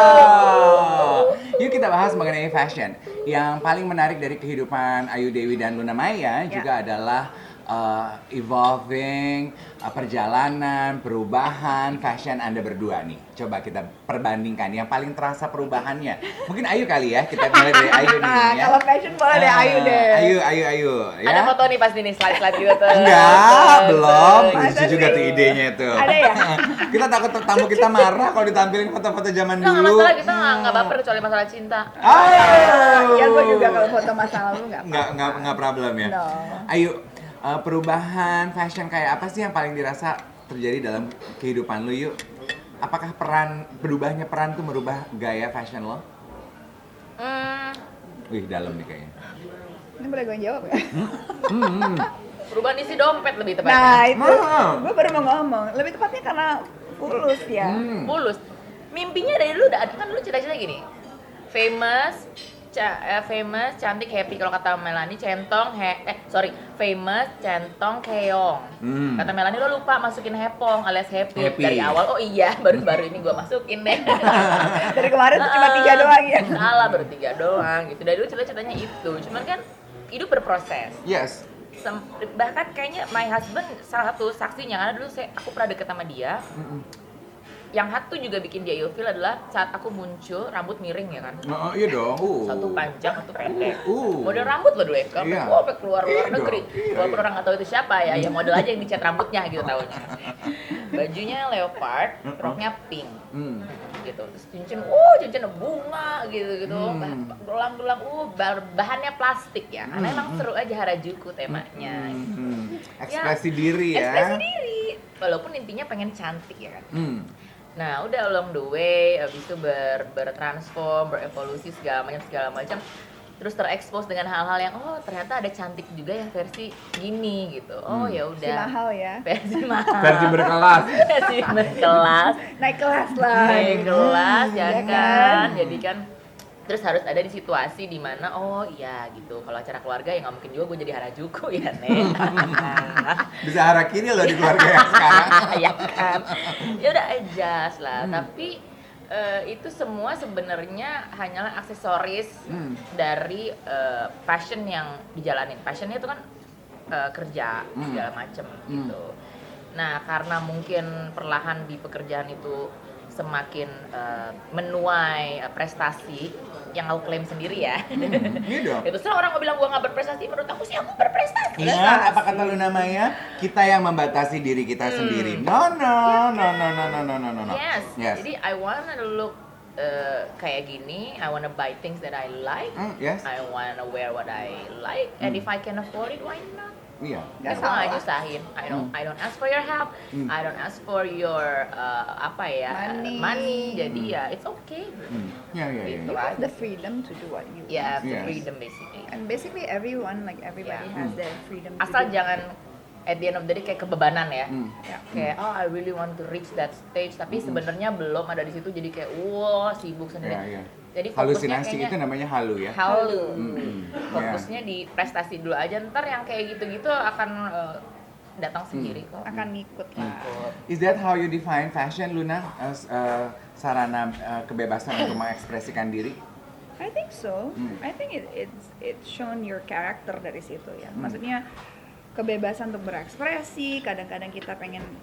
Speaker 2: Yuk kita bahas mengenai fashion. Yang paling menarik dari kehidupan Ayu Dewi dan Luna Maya juga adalah evolving, perjalanan, perubahan fashion Anda berdua nih. Coba kita perbandingkan yang paling terasa perubahannya. Mungkin Ayu kali ya, kita mulai dari Ayu nih ya.
Speaker 3: Kalau fashion boleh deh Ayu deh.
Speaker 2: Ayu ya.
Speaker 1: Ada foto nih pasti nih, slide-slide gitu tuh.
Speaker 2: Enggak, belum.
Speaker 3: Masa
Speaker 2: Lucu juga
Speaker 3: sih?
Speaker 2: tuh idenya tuh.
Speaker 3: Ada ya?
Speaker 2: Kita takut tamu kita marah kalau ditampilin foto-foto zaman
Speaker 1: Nggak
Speaker 2: dulu.
Speaker 1: masalah, kita nggak baper kecuali masalah cinta.
Speaker 3: Ya gue juga kalau foto masa lalu nggak apa-apa.
Speaker 2: Nggak problem ya.
Speaker 3: No.
Speaker 2: Ayo, perubahan fashion kayak apa sih yang paling dirasa terjadi dalam kehidupan lu yuk? Apakah berubahnya peran tuh merubah gaya fashion lo? Wih, dalam nih kayaknya.
Speaker 3: Ini boleh gue jawab ya?
Speaker 1: Perubahan isi dompet lebih tepatnya.
Speaker 3: Nah itu,
Speaker 2: Hmm.
Speaker 3: gue baru mau ngomong. Lebih tepatnya karena fulus ya.
Speaker 1: Mulus. Mimpinya dari dulu udah ada kan, lu cita-cita gini. Famous, cantik, happy. Kalau kata Melanie, famous, centong, keong. Kata Melanie, lo lupa masukin hepong alias happy.
Speaker 2: Happy.
Speaker 1: Dari awal. Oh iya, baru ini gue masukin deh.
Speaker 3: Dari kemarin tuh cuma 3 doang ya.
Speaker 1: Salah, baru 3 doang gitu. Dari dulu cita-citanya itu. Cuman kan hidup berproses.
Speaker 2: Yes.
Speaker 1: Bahkan kayaknya my husband salah satu saksinya, karena dulu aku pernah deket sama dia. Yang satu juga bikin dia ilfil adalah saat aku muncul rambut miring ya kan.
Speaker 2: Oh, iya dong.
Speaker 1: Satu panjang, satu pendek.
Speaker 2: Uh.
Speaker 1: Model rambut loh dulu ya,
Speaker 2: Iya.
Speaker 1: sampai keluar
Speaker 2: Iya
Speaker 1: luar negeri.
Speaker 2: dong. Iya,
Speaker 1: Walaupun
Speaker 2: iya.
Speaker 1: orang nggak tahu itu siapa ya, ya model aja yang dicat rambutnya gitu taunya. Bajunya leopard, roknya pink. Gitu. Terus cincin bunga gitu. Gelang-gelang, bahannya plastik ya. Karena emang seru aja Harajuku temanya.
Speaker 2: Ekspresi diri ya.
Speaker 1: Ekspresi diri. Walaupun intinya pengen cantik ya kan. Nah, udah along the way, habis itu bertransform, berevolusi segala macam. Terus terekspos dengan hal-hal yang ternyata ada cantik juga yang versi gini gitu. Oh ya
Speaker 3: Si
Speaker 1: udah.
Speaker 3: mahal ya.
Speaker 1: Versi mahal.
Speaker 2: Versi berkelas.
Speaker 1: Versi berkelas.
Speaker 3: Naik kelas lah.
Speaker 1: Naik kelas ya
Speaker 3: Iya
Speaker 1: kan. Jadi kan terus harus ada di situasi di mana iya gitu. Kalau acara keluarga ya nggak mungkin juga gue jadi Harajuku ya, Nek.
Speaker 2: Bisa harakiri loh di keluarga yang sekarang.
Speaker 1: Ya kan. Ya udah adjust lah. Tapi Itu semua sebenarnya hanyalah aksesoris dari passion yang dijalanin. Passionnya itu kan kerja segala macem gitu. Nah, karena mungkin perlahan di pekerjaan itu semakin menuai prestasi yang aku klaim sendiri ya.
Speaker 2: Iya dong.
Speaker 1: Itu setelah orang mau bilang gua nggak berprestasi, menurut aku sih aku berprestasi.
Speaker 2: Ingat apa kata Luna Maya? Kita yang membatasi diri kita sendiri. No.
Speaker 1: Yes. Jadi I wanna look kayak gini, I wanna buy things that I like,
Speaker 2: Yes.
Speaker 1: I wanna wear what I like, and if I can afford it, why not?
Speaker 2: Iya.
Speaker 3: Nggak
Speaker 1: Aku nggak
Speaker 3: salah.
Speaker 1: nyusahin. I don't ask for your help. I don't ask for your money. Jadi ya it's okay.
Speaker 2: Iya.
Speaker 1: Gitu
Speaker 3: You have
Speaker 1: aja.
Speaker 3: the freedom to do what you
Speaker 1: Ya,
Speaker 3: want.
Speaker 2: Yes.
Speaker 1: freedom basically.
Speaker 3: And basically everyone, like everybody
Speaker 1: Yeah.
Speaker 3: has their freedom to
Speaker 1: Asal
Speaker 3: do.
Speaker 1: jangan at the end of the day kayak kebebanan ya.
Speaker 3: Ya.
Speaker 1: Kayak I really want to reach that stage, tapi sebenarnya belum ada di situ, jadi kayak wah sibuk sendiri.
Speaker 2: Iya.
Speaker 1: Jadi fokusnya
Speaker 2: Halusinasi
Speaker 1: kayaknya
Speaker 2: itu namanya halu ya.
Speaker 1: halu.
Speaker 2: Mm-mm.
Speaker 1: Fokusnya di prestasi dulu aja, ntar yang kayak gitu-gitu akan datang sendiri kok.
Speaker 3: Akan ngikut lah.
Speaker 2: Is that how you define fashion, Luna? As sarana kebebasan untuk mengekspresikan diri?
Speaker 3: I think so. I think it's shown your character dari situ ya. Maksudnya kebebasan untuk berekspresi. Kadang-kadang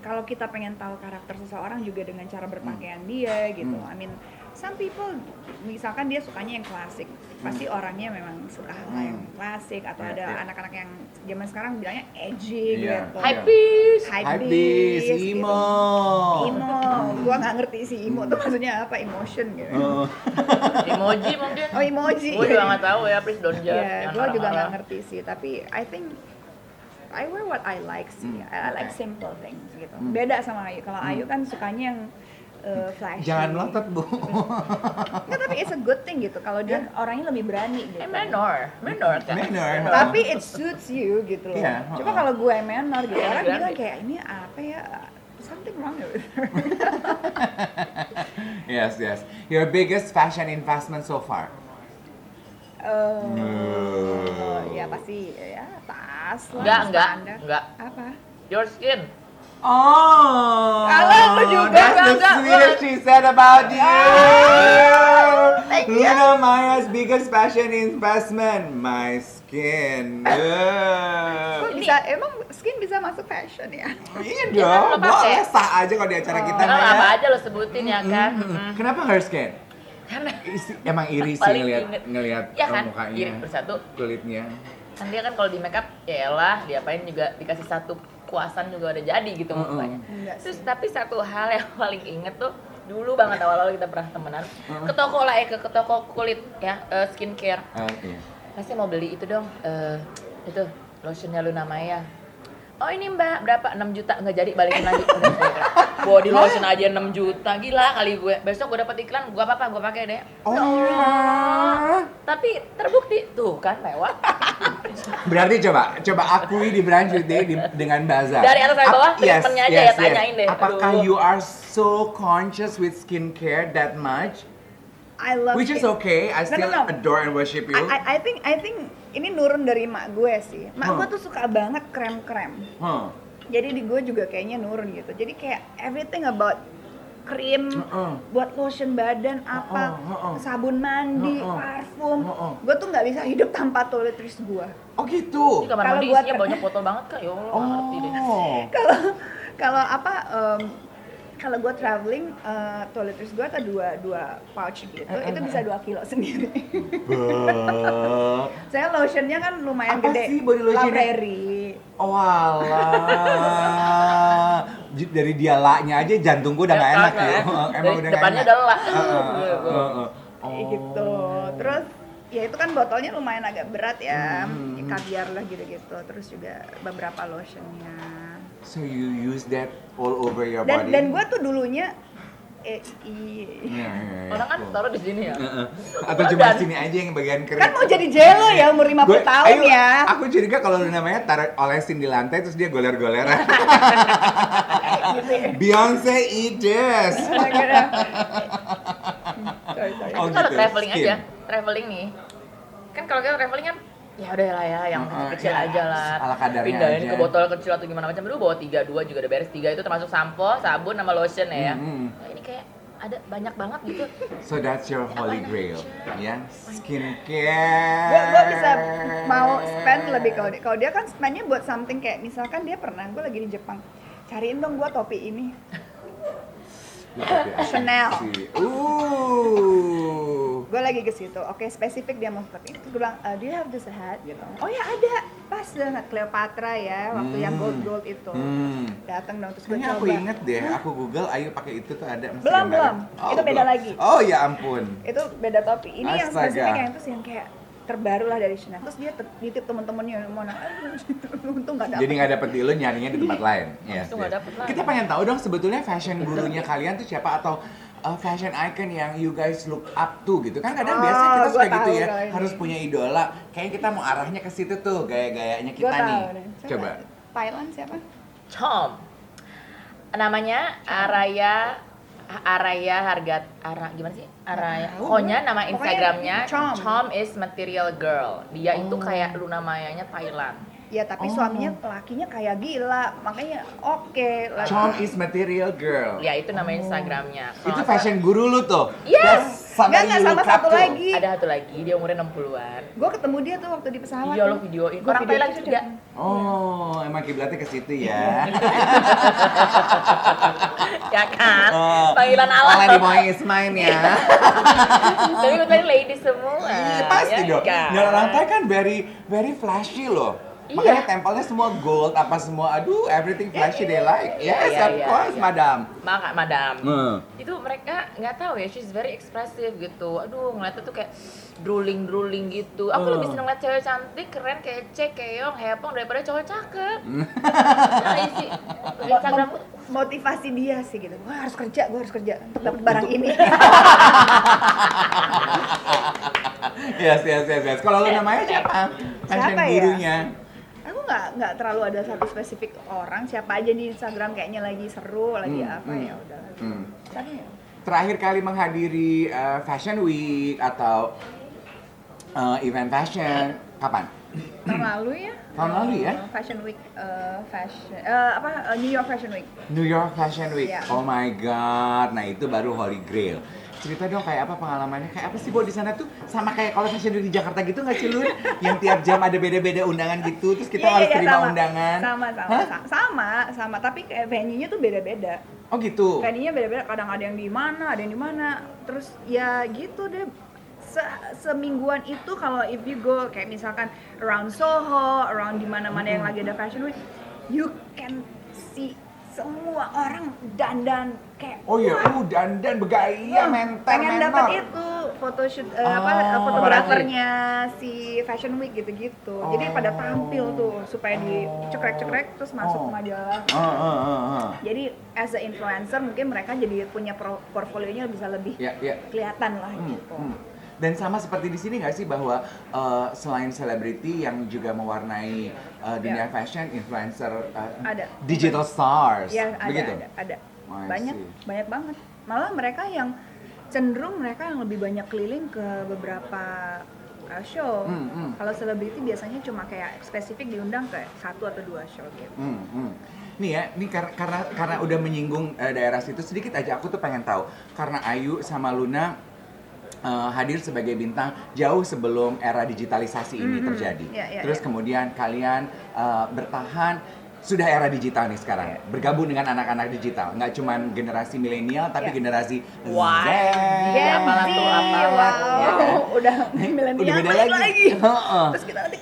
Speaker 3: kalau kita pengen tahu karakter seseorang juga dengan cara berpakaian dia gitu. I mean, some people misalkan dia sukanya yang klasik, pasti orangnya memang suka hal yang klasik, atau ada anak-anak yang zaman sekarang bilangnya edgy
Speaker 2: Iya.
Speaker 3: gitu.
Speaker 1: Hypebeast.
Speaker 2: Hypebeast,
Speaker 3: gitu.
Speaker 2: emo.
Speaker 3: Emo, gua nggak ngerti sih emo tuh maksudnya apa, emotion gitu.
Speaker 1: Emoji mungkin.
Speaker 3: Oh, emoji.
Speaker 1: Gue juga nggak tahu ya, please don't judge.
Speaker 3: Ya,
Speaker 1: Jangan
Speaker 3: gue juga
Speaker 1: marah-marah.
Speaker 3: nggak ngerti sih, tapi I think I wear what I like sih. I like simple things gitu. Beda sama Ayu. Kalau Ayu kan sukanya yang flashy.
Speaker 2: Jangan melotot, Bu.
Speaker 3: Nggak, tapi it's a good thing gitu. Kalau dia orangnya lebih berani gitu.
Speaker 1: Menor kan.
Speaker 2: Menor.
Speaker 3: Tapi it suits you gitu loh.
Speaker 2: Iya,
Speaker 3: Coba kalau gue menor gitu, orang
Speaker 1: Berani.
Speaker 3: bilang kayak ini apa ya? Something wrong with her.
Speaker 2: Yes. Your biggest fashion investment so far?
Speaker 3: Ya pasti ya tas lah. standar.
Speaker 1: Enggak.
Speaker 3: Apa?
Speaker 1: Your skin.
Speaker 2: Oh,
Speaker 3: Kalau lu juga,
Speaker 2: that's the
Speaker 1: enggak.
Speaker 2: sweetest she said about you.
Speaker 3: Thank you.
Speaker 2: Luna Maya's biggest fashion investment, my skin.
Speaker 3: Kok bisa, emang skin bisa masuk fashion ya?
Speaker 2: Iya
Speaker 1: Ya kan, lo
Speaker 2: dong,
Speaker 1: pakai.
Speaker 2: boleh sah aja kalau di acara kita
Speaker 1: Nah,
Speaker 2: Maya.
Speaker 1: apa aja lo sebutin ya kan.
Speaker 2: Kenapa her skin?
Speaker 1: Karena
Speaker 2: Emang iri sih
Speaker 1: Paling
Speaker 2: ngelihat
Speaker 1: ya kan,
Speaker 2: mukanya,
Speaker 1: iri bersatu.
Speaker 2: kulitnya.
Speaker 1: Kan dia kan kalau di makeup ya elah, diapain juga dikasih satu kuasan juga udah jadi gitu mukanya.
Speaker 3: Enggak sih.
Speaker 1: Terus tapi satu hal yang paling inget tuh dulu banget awal-awal kita pernah temenan ke toko lah ke toko kulit ya, skincare.
Speaker 2: Iya.
Speaker 1: Masih mau beli itu dong, itu lotionnya Luna Maya. Oh ini mbak, berapa? 6 juta, nggak jadi, balikin lagi. Body lotion aja 6 juta, gila kali gue. Besok gue dapet iklan, gue apa-apa, gue pakai deh.
Speaker 2: Oh.
Speaker 1: Ya Allah. Tapi terbukti, tuh kan lewat.
Speaker 2: Berarti coba akui di Brunch with Day dengan bazar.
Speaker 1: Dari atas sampai bawah,
Speaker 2: Yes,
Speaker 1: treatmentnya aja ya, tanyain deh.
Speaker 2: Apakah
Speaker 1: Aduh.
Speaker 2: you are so conscious with skincare that much?
Speaker 3: I love
Speaker 2: Which is okay, I still
Speaker 3: No.
Speaker 2: adore and worship you.
Speaker 3: I think ini nurun dari mak gue sih. Mak gue tuh suka banget krem-krem.
Speaker 2: Huh.
Speaker 3: Jadi di gue juga kayaknya nurun gitu. Jadi kayak everything about krim, buat lotion badan apa, sabun mandi, parfum. Gue tuh nggak bisa hidup tanpa toiletries gue.
Speaker 2: Oh gitu.
Speaker 1: Ini kamar
Speaker 3: Kalau
Speaker 1: mandi
Speaker 3: buat-
Speaker 1: isinya banyak botol banget kak, ya Allah nggak ngerti deh.
Speaker 2: Oh.
Speaker 3: Kalau apa? Kalau gue traveling, toiletries gue ada dua pouch gitu. Itu bisa 2 kilo sendiri. Saya lotionnya kan lumayan
Speaker 2: Apa
Speaker 3: gede.
Speaker 2: sih body lotionnya?
Speaker 3: La Prairie.
Speaker 2: Oh alah. Dari dia la-nya aja jantung gue udah gak enak ya. Emang udah
Speaker 1: Depannya
Speaker 2: gak enak.
Speaker 1: udah lah.
Speaker 3: Kayak gitu. Terus ya itu kan botolnya lumayan agak berat ya, kaviar lah gitu-gitu. Terus juga beberapa lotionnya.
Speaker 2: So you use that all over your
Speaker 3: Dan
Speaker 2: body?
Speaker 3: gue tuh dulunya iya.
Speaker 2: Iya.
Speaker 1: Orang kan taruh di sini ya.
Speaker 2: Atau cuma sini aja yang bagian kering.
Speaker 3: Kan mau jadi jello ya umur 50 tahun ya.
Speaker 2: Aku curiga kalau namanya taruh olesin di lantai terus dia goler-goleran. Beyonce eat this.
Speaker 3: Sorry.
Speaker 2: Oh,
Speaker 1: Itu kalau
Speaker 2: gitu,
Speaker 1: traveling
Speaker 2: skin.
Speaker 1: aja, traveling nih. Kan kalau kita traveling kan ya udah lah ya, yang kecil
Speaker 2: ya,
Speaker 1: aja lah.
Speaker 2: ala kadarnya
Speaker 1: Pindahin
Speaker 2: aja.
Speaker 1: ke botol kecil atau gimana macam. Dulu bawa 3 2 juga udah beres. 3 itu termasuk sampo, sabun sama lotion ya. Nah, ini kayak ada banyak banget gitu.
Speaker 2: So that's your holy
Speaker 1: Apa
Speaker 2: grail,
Speaker 1: aja?
Speaker 2: ya? Skincare.
Speaker 3: Gue bisa mau spend lebih kalau dia kan spendnya buat something kayak misalkan dia pernah gue lagi di Jepang, cariin dong gue topi ini. Chanel. Gue lagi ke situ, oke spesifik dia mau seperti itu. Gue bilang, do you have this hat? Gitu. Oh ya ada, pas banget Cleopatra ya, waktu yang gold itu. Datang dong terus gue
Speaker 2: Kayaknya
Speaker 3: coba.
Speaker 2: aku inget deh, aku Google, Ayu pakai itu tuh ada. Masih
Speaker 3: Belum,
Speaker 2: gambarnya?
Speaker 3: belum. Itu beda
Speaker 2: belum.
Speaker 3: lagi.
Speaker 2: Oh ya ampun.
Speaker 3: Itu beda topi. Ini yang
Speaker 2: Astaga.
Speaker 3: spesifik yang terus yang kayak terbaru lah dari Chanel. Terus dia nitip temen-temennya mau untung nggak dapet.
Speaker 2: Jadi nggak dapet di lu, nyarinya di tempat lain. Yes,
Speaker 1: Itu nggak
Speaker 2: yes.
Speaker 1: dapet lah.
Speaker 2: Kita pengen tahu dong sebetulnya fashion gurunya kalian tuh siapa atau fashion icon yang you guys look up to gitu kan kadang biasa kita
Speaker 3: gua
Speaker 2: suka gitu
Speaker 3: tahu
Speaker 2: ya
Speaker 3: kalau ini.
Speaker 2: harus punya idola kayaknya kita mau arahnya ke situ tuh gaya-gayanya
Speaker 3: Gue
Speaker 2: kita nih
Speaker 3: tahu deh.
Speaker 2: coba
Speaker 3: Thailand siapa?
Speaker 1: Chom. Namanya Araya gimana sih? Araya.
Speaker 3: Tahu,
Speaker 1: Pokoknya
Speaker 3: gue.
Speaker 1: nama
Speaker 3: Pokoknya
Speaker 1: Instagramnya
Speaker 3: Chom.
Speaker 1: Chom is Material Girl. Dia itu kayak Luna Maya-nya Thailand.
Speaker 3: Ya tapi suaminya lakinya kayak gila, makanya oke.
Speaker 2: Chom is Material Girl
Speaker 1: Ya itu nama Instagramnya. Kalau
Speaker 2: itu
Speaker 1: nggak
Speaker 2: fashion guru lu tuh
Speaker 1: Yes!
Speaker 2: That's
Speaker 3: Nggak,
Speaker 2: you
Speaker 3: sama
Speaker 2: look up
Speaker 3: satu
Speaker 2: to.
Speaker 3: lagi.
Speaker 1: salah, ada satu lagi, dia umurnya 60-an.
Speaker 3: Gue ketemu dia tuh waktu di pesawat.
Speaker 1: Iya lo videoin.
Speaker 3: Gua
Speaker 1: Orang
Speaker 3: videoin
Speaker 1: Thailand
Speaker 3: itu
Speaker 1: juga.
Speaker 2: Oh emang kiblatnya ke situ ya
Speaker 1: Ya kan?
Speaker 2: Oh.
Speaker 1: Thailand alam.
Speaker 2: Ala di Moing Ismail ya
Speaker 1: Tapi gue tadi lady semua.
Speaker 2: Iya pasti
Speaker 1: ya
Speaker 2: dong.
Speaker 1: kan?
Speaker 2: Dan orang Thai kan very flashy loh.
Speaker 1: Iya.
Speaker 2: Makanya tempelnya semua gold, apa semua, aduh everything flashy they like. Yes,
Speaker 1: Iya,
Speaker 2: of
Speaker 1: iya,
Speaker 2: course,
Speaker 1: iya.
Speaker 2: madam.
Speaker 1: Madam.
Speaker 2: Hmm.
Speaker 1: Itu mereka nggak tahu ya, she's very expressive gitu. Aduh, ngeliatnya tuh kayak drooling gitu. Aku lebih seneng liat cewek cantik, keren, kece, keong, hepong daripada cowok cakep. Nah, isi Instagram
Speaker 3: Motivasi dia sih gitu. Gue harus kerja untuk dapat barang ini.
Speaker 2: Yes. Kalau lu namanya siapa? Fashion
Speaker 3: Siapa ya?
Speaker 2: gurunya.
Speaker 3: Aku nggak terlalu ada satu spesifik orang, siapa aja di Instagram kayaknya lagi seru, lagi apa ya udah. Tadi ya.
Speaker 2: Terakhir kali menghadiri Fashion Week atau event fashion kapan?
Speaker 3: Tahun lalu ya.
Speaker 2: Tahun lalu ya?
Speaker 3: Fashion Week, New York Fashion Week.
Speaker 2: New York Fashion Week.
Speaker 3: Iya.
Speaker 2: Oh my god. Nah, itu baru Holy Grail. Cerita dong kayak apa pengalamannya? Kayak apa sih Bo di sana tuh sama kayak kalau Fashion Week di Jakarta gitu nggak sih Lun? Yang tiap jam ada beda-beda undangan gitu, terus kita harus terima undangan.
Speaker 3: Sama, tapi kayak venue-nya tuh beda-beda.
Speaker 2: Oh gitu.
Speaker 3: Venue-nya beda-beda, kadang ada yang di mana, ada yang di mana. Terus ya gitu deh. Semingguan itu kalau if you go kayak misalkan around Soho, around di mana-mana yang lagi ada Fashion Week, you can see semua orang dandan kayak
Speaker 2: Oh iya, dandan begaya, mentor,
Speaker 3: pengen dapat
Speaker 2: menor.
Speaker 3: itu photoshoot
Speaker 2: Oh,
Speaker 3: fotografernya si Fashion Week gitu-gitu. Jadi pada tampil tuh supaya dicekrek-cekrek terus masuk majalah. Jadi as a influencer mungkin mereka jadi punya portfolionya bisa lebih
Speaker 2: Ya.
Speaker 3: kelihatan lah gitu.
Speaker 2: Dan sama seperti di sini nggak sih bahwa selain selebriti yang juga mewarnai dunia fashion, influencer,
Speaker 3: Ada.
Speaker 2: digital stars,
Speaker 3: Ya
Speaker 2: begitu?
Speaker 3: ada.
Speaker 2: I
Speaker 3: Banyak banget. Malah mereka yang cenderung mereka yang lebih banyak keliling ke beberapa show. Kalau selebriti biasanya cuma kayak spesifik diundang ke 1 atau 2 show gitu.
Speaker 2: Nih ya, ini karena udah menyinggung daerah situ sedikit aja aku tuh pengen tahu karena Ayu sama Luna hadir sebagai bintang jauh sebelum era digitalisasi ini terjadi. Terus kemudian kalian bertahan sudah era digital nih sekarang, bergabung dengan anak-anak digital, nggak cuman generasi milenial tapi generasi Z.
Speaker 1: Apalah tuh, apalah.
Speaker 3: Udah milenial
Speaker 2: Udah beda
Speaker 3: balik
Speaker 2: lagi.
Speaker 3: Terus kita nanti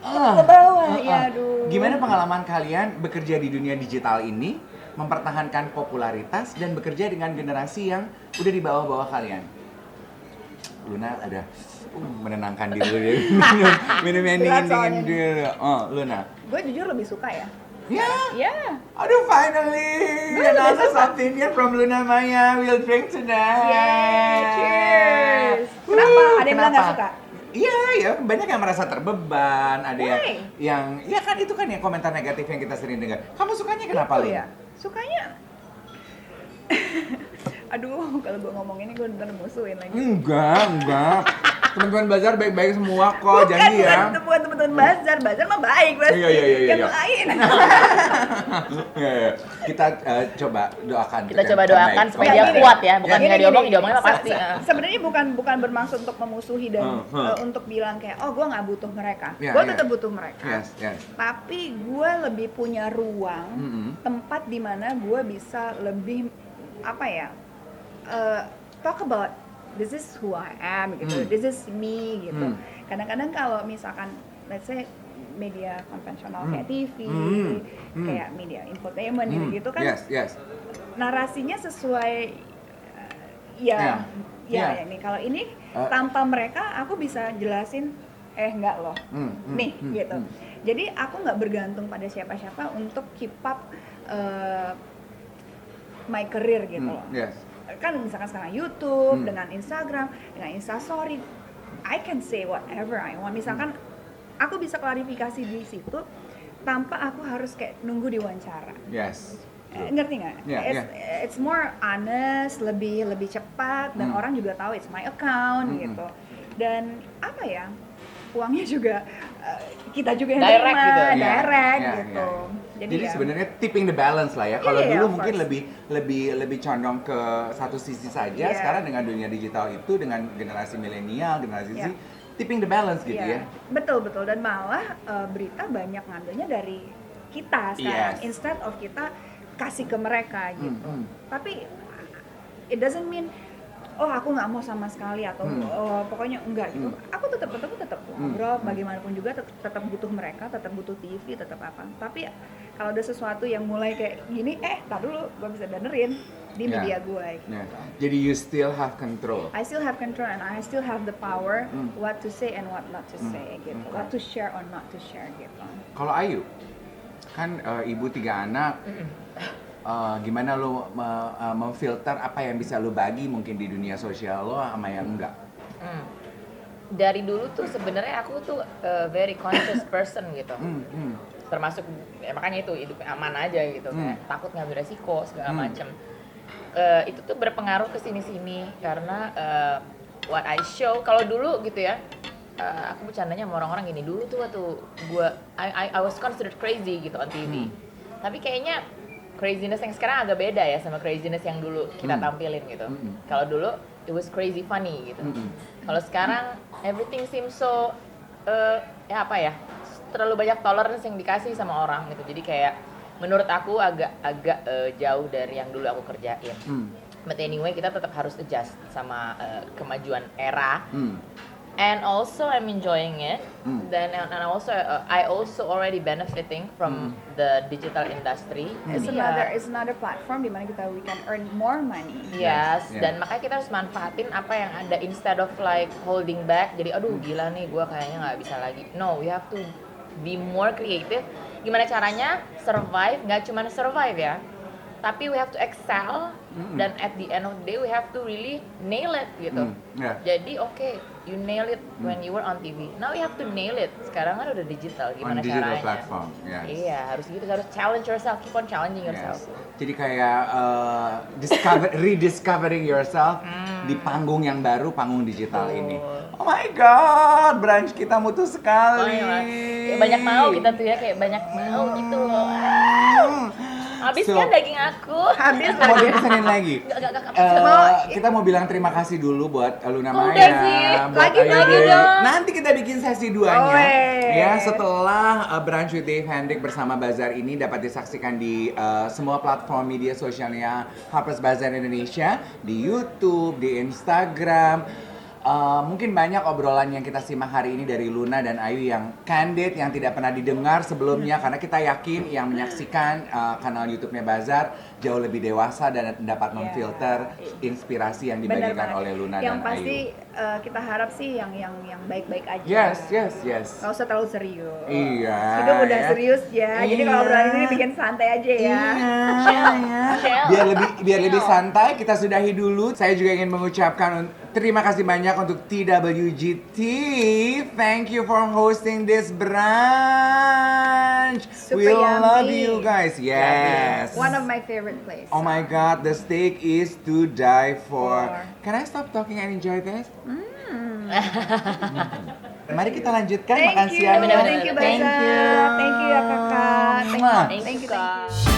Speaker 3: ke bawah, ya aduh.
Speaker 2: Gimana pengalaman kalian bekerja di dunia digital ini, mempertahankan popularitas dan bekerja dengan generasi yang udah di bawah-bawah kalian? Luna udah menenangkan diri dulu ya. minum yang dingin dulu. Oh, Luna.
Speaker 3: Gue jujur lebih suka ya.
Speaker 2: Yeah. Aduh, finally another South Indian from Luna Maya will drink tonight.
Speaker 3: Cheers. Kenapa? Ada yang bilang nggak suka?
Speaker 2: Iya, ya banyak yang merasa terbeban, ada
Speaker 3: Why?
Speaker 2: yang ya kan itu kan yang komentar negatif yang kita sering dengar. Kamu sukanya kenapa, Luna?
Speaker 3: Ya, sukanya Aduh, kalau gue ngomong ini gue ntar musuhin lagi.
Speaker 2: Enggak. Teman-teman bazar baik-baik semua kok, janji ya.
Speaker 3: Bukan teman-teman bazar mah baik pasti.
Speaker 2: Iya.
Speaker 3: Yang lain.
Speaker 2: Iya. Kita coba doakan.
Speaker 1: Kita coba doakan supaya dia kuat ya, bukan nggak diomongin mah pasti.
Speaker 3: Sebenarnya bukan bermaksud untuk memusuhi dan untuk bilang kayak gue nggak butuh mereka.
Speaker 2: Yeah,
Speaker 3: Gue
Speaker 2: yeah.
Speaker 3: tetap butuh mereka.
Speaker 2: Yes.
Speaker 3: Tapi gue lebih punya ruang, tempat di mana gue bisa lebih talk about this is who I am gitu, this is me gitu. Kadang-kadang kalau misalkan let's say media konvensional kayak TV, kayak media infotainment gitu kan,
Speaker 2: Yes.
Speaker 3: narasinya sesuai ini. Kalau ini tanpa mereka aku bisa jelasin enggak loh, gitu. Jadi aku nggak bergantung pada siapa-siapa untuk keep up my career gitu loh.
Speaker 2: Yes.
Speaker 3: Kan misalkan sekarang YouTube dengan Instagram, dengan Instastory, I can say whatever I want. Misalkan aku bisa klarifikasi di situ tanpa aku harus kayak nunggu diwawancara.
Speaker 2: Yes.
Speaker 3: Ngerti nggak? It's more honest, lebih cepat dan orang juga tahu it's my account gitu. Dan uangnya juga kita juga yang
Speaker 1: Direct
Speaker 3: terima,
Speaker 1: gitu.
Speaker 3: direct
Speaker 2: Yeah.
Speaker 3: gitu.
Speaker 2: Jadi sebenarnya tipping the balance lah ya. Kalau
Speaker 3: Iya,
Speaker 2: dulu
Speaker 3: of
Speaker 2: mungkin
Speaker 3: course.
Speaker 2: lebih condong ke satu sisi saja.
Speaker 3: Iya.
Speaker 2: Sekarang dengan dunia digital itu, dengan generasi milenial, generasi Z,
Speaker 3: Iya.
Speaker 2: tipping the balance gitu ya.
Speaker 3: Betul dan malah berita banyak ngambilnya dari kita sekarang,
Speaker 2: Yes.
Speaker 3: instead of kita kasih ke mereka gitu. Tapi it doesn't mean aku nggak mau sama sekali atau pokoknya enggak gitu. Aku tetap ngobrol, bagaimanapun juga tetap butuh mereka, tetap butuh TV, tetap apa. Tapi kalau ada sesuatu yang mulai kayak gini, tar dulu, gue bisa benerin di media gue gitu.
Speaker 2: Jadi you still have control.
Speaker 3: I still have control and I still have the power what to say and what not to say gitu. What to share or not to share gitu.
Speaker 2: Kalau Ayu, kan ibu 3 anak, gimana lo memfilter apa yang bisa lo bagi mungkin di dunia sosial lo sama yang enggak?
Speaker 1: Dari dulu tuh sebenarnya aku tuh very conscious person gitu. Termasuk makanya itu hidup aman aja gitu, kayak takut ngambil resiko segala macem. Itu tuh berpengaruh ke sini-sini karena what I show. Kalau dulu gitu ya, aku bercandanya sama orang-orang gini, dulu tuh waktu I was considered crazy gitu on TV. Tapi kayaknya craziness yang sekarang agak beda ya sama craziness yang dulu kita tampilin gitu. Kalau dulu it was crazy funny gitu. Kalau sekarang everything seems so terlalu banyak tolerance yang dikasih sama orang gitu. Jadi kayak menurut aku agak jauh dari yang dulu aku kerjain. But anyway, kita tetap harus adjust sama kemajuan era. And also I'm enjoying it. Then and also I also already benefiting from the digital industry.
Speaker 3: It's another platform di mana we can earn more money.
Speaker 1: Yes, dan makanya kita harus manfaatin apa yang ada instead of like holding back. Jadi aduh gila nih gue kayaknya nggak bisa lagi. No, we have to be more creative. Gimana caranya survive? Nggak cuma survive ya, tapi we have to excel. Dan at the end of the day we have to really nail it gitu. Jadi you nail it when you were on TV. Now you have to nail it. Sekarang kan udah digital, gimana
Speaker 2: on digital
Speaker 1: caranya?
Speaker 2: platform.
Speaker 1: Iya, harus gitu, harus challenge yourself, keep on challenging yourself.
Speaker 2: Jadi kayak rediscovering yourself di panggung yang baru, panggung digital ini. Oh my god, branch kita mutu sekali.
Speaker 1: Kayak banyak mau kita tuh ya, kayak banyak mau gitu loh. Habis kan daging aku.
Speaker 3: Habis
Speaker 2: Mau dipesenin lagi.
Speaker 1: Gak.
Speaker 2: Kita mau bilang terima kasih dulu buat Luna Maya.
Speaker 1: Udah sih.
Speaker 2: Buat
Speaker 3: Lagi dong.
Speaker 2: Nanti kita bikin sesi 2-nya. Ya, setelah Brunch with Dave Hendrik bersama Bazar ini dapat disaksikan di semua platform media sosialnya Harper's Bazaar Indonesia, di YouTube, di Instagram. Mungkin banyak obrolan yang kita simak hari ini dari Luna dan Ayu yang candid, yang tidak pernah didengar sebelumnya, karena kita yakin yang menyaksikan kanal YouTube-nya Bazar jauh lebih dewasa dan dapat memfilter inspirasi yang dibagikan oleh Luna
Speaker 3: yang
Speaker 2: dan Ayu.
Speaker 3: Yang pasti kita harap sih yang baik-baik aja.
Speaker 2: Yes.
Speaker 3: Gak usah terlalu serius.
Speaker 2: Iya.
Speaker 3: Hidup udah serius ya. Jadi kalau obrolan ini bikin santai aja ya.
Speaker 2: Biar lebih santai, kita sudahi dulu. Saya juga ingin mengucapkan terima kasih banyak untuk TWGT. Thank you for hosting this brunch. lunch.
Speaker 3: Super
Speaker 2: We love
Speaker 3: yummy.
Speaker 2: you guys. Yes.
Speaker 3: One of my favorite place.
Speaker 2: Oh my God, the steak is to die for.
Speaker 3: For.
Speaker 2: Can I stop talking and enjoy this? Mari kita lanjutkan
Speaker 3: Thank
Speaker 2: makan
Speaker 3: you,
Speaker 2: siang.
Speaker 1: Bener-bener.
Speaker 3: thank you
Speaker 1: Thank
Speaker 3: Baza,
Speaker 1: you.
Speaker 3: thank you ya kakak,
Speaker 2: Mwah.
Speaker 3: thank you, thank you.